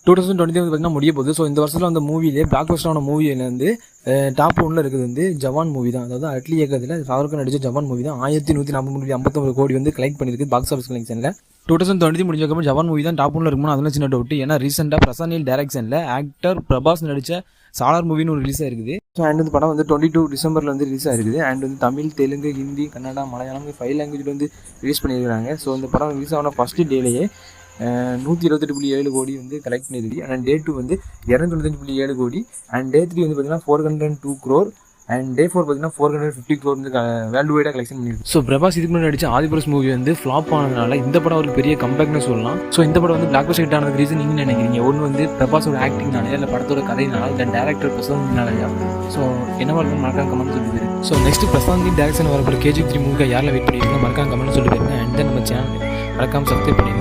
2020 பார்த்தீங்கன்னா முடிய போகுது. ஸோ இந்த வருஷத்தில் அந்த மூவிலே பிளாக் பஸ்டரான மூவியில் வந்து டாப் 1ல் இருக்குது வந்து ஜவான் மூவி தான். அதாவது அட்லி இயக்கத்தில் ஷாருக்கான் நடிச்ச ஜவான் மூவி தான் 1149 கோடி வந்து கலெக்ட் பண்ணியிருக்கு பாக்ஸ் ஆஃபீஸ் கலெக்ஷனில். 2020 முடிஞ்சக்கப்புறம் ஜவான் மூவி தான் டாப் 1ல் இருக்குமோ அதெல்லாம் சின்ன டவுட். ஏன்னா ரீசெண்டாக பிரசாந்த் டைரக்ஷனில் ஆக்டர் பிரபாஸ் நடித்த சாலார் மூவின்னு ஒரு ரிலீஸ் ஆயிருக்குது. ஸோ அண்ட் வந்து படம் வந்து 22 டிசம்பரில் வந்து ரிலீஸ் ஆயிருக்குது. அண்ட் வந்து தமிழ், தெலுங்கு, ஹிந்தி, கன்னடா, மலையாளம் 5 லாங்குவேஜில் வந்து ரிலீஸ் பண்ணியிருக்காங்க. ஸோ இந்த படம் ரிலீஸ் ஆன ஃபஸ்ட்டு டேலேயே 128.7 கோடி வந்து கலெக்ட் பண்ணியிருக்கு. அண்ட் டே 2 வந்து 295.7 கோடி. அண்ட் டே 3 வந்து பார்த்தீங்கன்னா 402 crore. அண்ட் டே 4 பார்த்தீங்கன்னா 450 crore வந்து வேர்ல்டு வைடாக கலெக்ஷன் பண்ணியிருக்கு. ஸோ பிரபாஸ் இதுக்கு முன்னாடி நடிச்ச ஆதிபுருஷ் மூவி வந்து ஃப்ளாப் ஆனதுனால இந்த படம் ஒரு பெரிய கம்பேக்னு சொல்லலாம். ஸோ இந்த படம் வந்து பிளாக் பஸ்டர் ஹிட் ஆனதுக்கு ரீசன் நீங்கள் நினைக்கிறீங்க? ஒன்று வந்து பிரபாஸோட ஆக்டிங்னாலே இல்லை படத்தோட கதையினால இல்லை டேரக்டர் பிரசாந்த்னாலயா? ஸோ என்னவா இருக்கும் மறக்காம கமெண்ட் சொல்லிட்டு. ஸோ நெக்ஸ்ட் பிரசாந்த் டேரக்ஷன் வரப்போ KGF 3 மூவிக்கு யாரில் வெயிட் பண்ணியிருக்கோம் மறக்காம கமெண்ட் சொல்லிட்டு. அண்ட் தென் நம்ம சேனல் மறக்காம சப்ஸ்கிரைப் பண்ணிடுங்க.